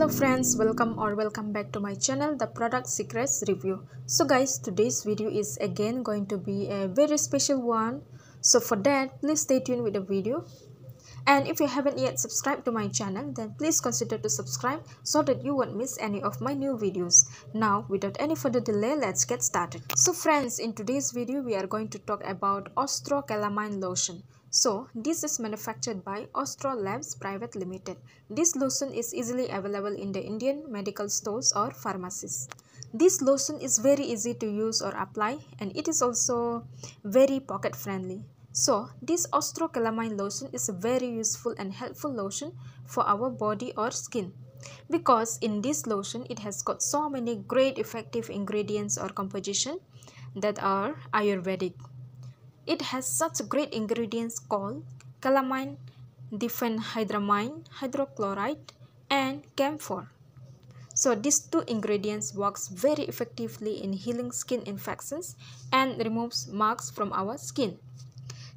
Hello friends, welcome back to my channel, the product secrets review. So guys, today's video is again going to be a very special one. So for that, please stay tuned with the video. And if you haven't yet subscribed to my channel, then please consider to subscribe so that you won't miss any of my new videos. Now, without any further delay, let's get started. So friends, in today's video, we are going to talk about Austro Calamine Lotion. So, this is manufactured by Austro Labs Private Limited. This lotion is easily available in the Indian medical stores or pharmacies. This lotion is very easy to use or apply, and it is also very pocket friendly. So, this Austro Calamine Lotion is a very useful and helpful lotion for our body or skin. Because in this lotion, it has got so many great effective ingredients or composition that are Ayurvedic. It has such great ingredients called calamine, diphenhydramine, hydrochloride, and camphor. So these two ingredients works very effectively in healing skin infections and removes marks from our skin.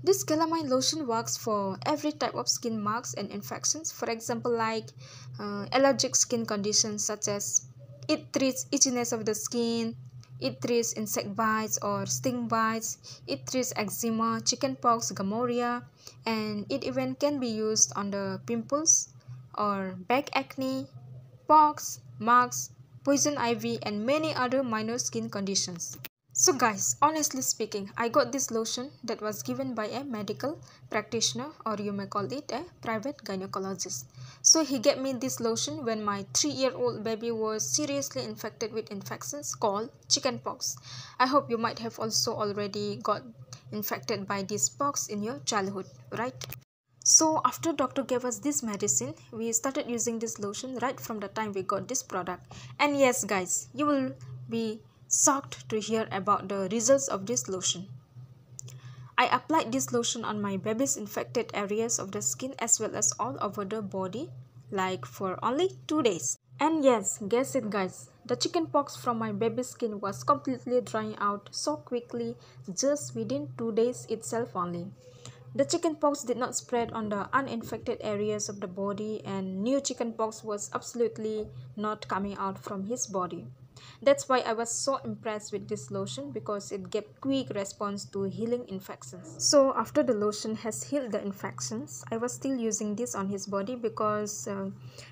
This calamine lotion works for every type of skin marks and infections. For example, like allergic skin conditions such as it treats itchiness of the skin, it treats insect bites or sting bites, it treats eczema, chickenpox, gonorrhea, and it even can be used on the pimples or back acne, pox, marks, poison ivy, and many other minor skin conditions. So guys, honestly speaking, I got this lotion that was given by a medical practitioner, or you may call it a private gynecologist. So he gave me this lotion when my 3-year-old baby was seriously infected with infections called chickenpox. I hope you might have also already got infected by this pox in your childhood, right? So after doctor gave us this medicine, we started using this lotion right from the time we got this product. And yes guys, you will be shocked to hear about the results of this lotion. I applied this lotion on my baby's infected areas of the skin as well as all over the body, like for only 2 days. And yes, guess it guys, the chickenpox from my baby's skin was completely drying out so quickly, just within 2 days itself only. The chickenpox did not spread on the uninfected areas of the body, and new chickenpox was absolutely not coming out from his body. That's why I was so impressed with this lotion, because it gave quick response to healing infections. So after the lotion has healed the infections, I was still using this on his body because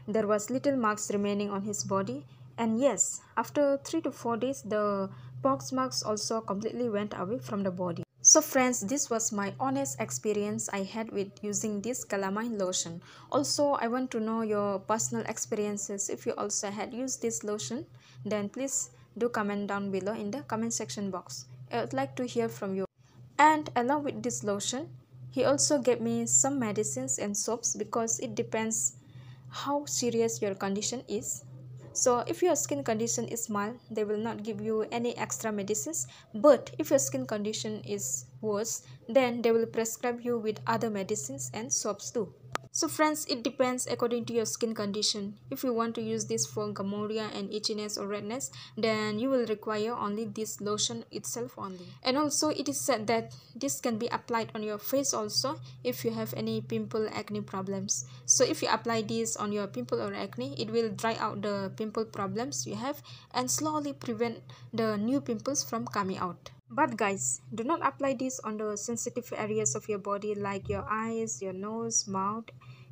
there was little marks remaining on his body. And yes, after 3 to 4 days, the pox marks also completely went away from the body. So friends, this was my honest experience I had with using this calamine lotion. Also, I want to know your personal experiences. If you also had used this lotion, then please do comment down below in the comment section box. I would like to hear from you. And along with this lotion, he also gave me some medicines and soaps, because it depends how serious your condition is. So if your skin condition is mild, they will not give you any extra medicines. But if your skin condition is worse, then they will prescribe you with other medicines and soaps too. So friends, it depends according to your skin condition. If you want to use this for gonorrhea and itchiness or redness, then you will require only this lotion itself only. And also it is said that this can be applied on your face also if you have any pimple acne problems. So if you apply this on your pimple or acne, it will dry out the pimple problems you have and slowly prevent the new pimples from coming out. But guys, do not apply this on the sensitive areas of your body like your eyes, your nose, mouth,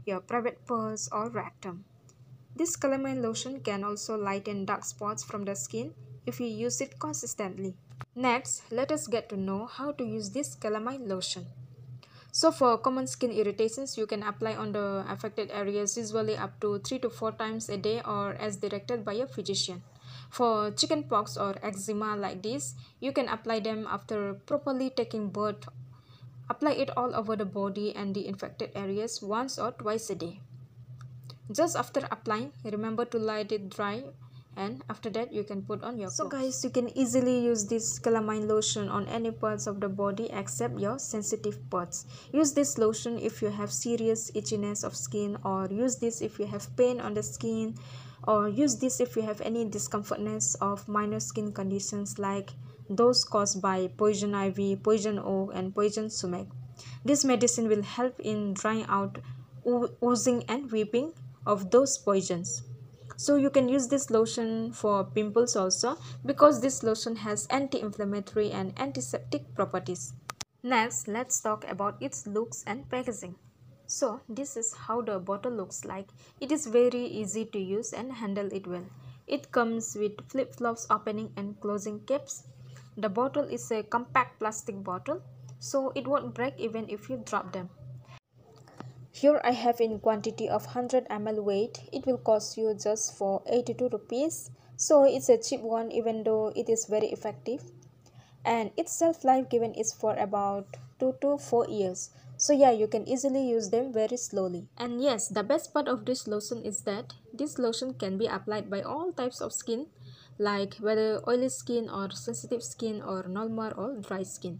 your private parts or rectum. This calamine lotion can also lighten dark spots from the skin if you use it consistently. Next, let us get to know how to use this calamine lotion. So for common skin irritations, you can apply on the affected areas usually up to 3 to 4 times a day or as directed by a physician. For chickenpox or eczema like this, you can apply them after properly taking bath. Apply it all over the body and the infected areas once or twice a day. Just after applying, remember to let it dry, and after that you can put on your clothes. So guys, you can easily use this calamine lotion on any parts of the body except your sensitive parts. Use this lotion if you have serious itchiness of skin, or use this if you have pain on the skin, or use this if you have any discomfortness of minor skin conditions like those caused by poison ivy, poison oak, and poison sumac. This medicine will help in drying out oozing and weeping of those poisons. So you can use this lotion for pimples also, because this lotion has anti-inflammatory and antiseptic properties. Next, let's talk about its looks and packaging. So this is how the bottle looks like. It is very easy to use and handle it well. It comes with flip-flops opening and closing caps. The bottle is a compact plastic bottle, so it won't break even if you drop them. Here I have in quantity of 100 ml weight. It will cost you just for 82 rupees. So it's a cheap one, even though it is very effective. And its shelf life given is for about 2 to 4 years. So yeah, you can easily use them very slowly. And yes, the best part of this lotion is that this lotion can be applied by all types of skin, like whether oily skin or sensitive skin or normal or dry skin.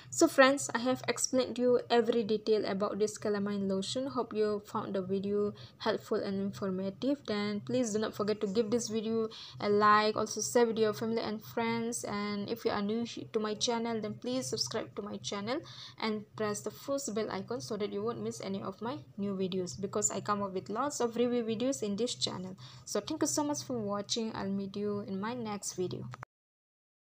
So friends, I have explained you every detail about this calamine lotion. Hope you found the video helpful and informative. Then please do not forget to give this video a like, also share with your family and friends. And if you are new to my channel, then please subscribe to my channel and press the first bell icon so that you won't miss any of my new videos, because I come up with lots of review videos in this channel. So thank you so much for watching. I'll meet you in my next video.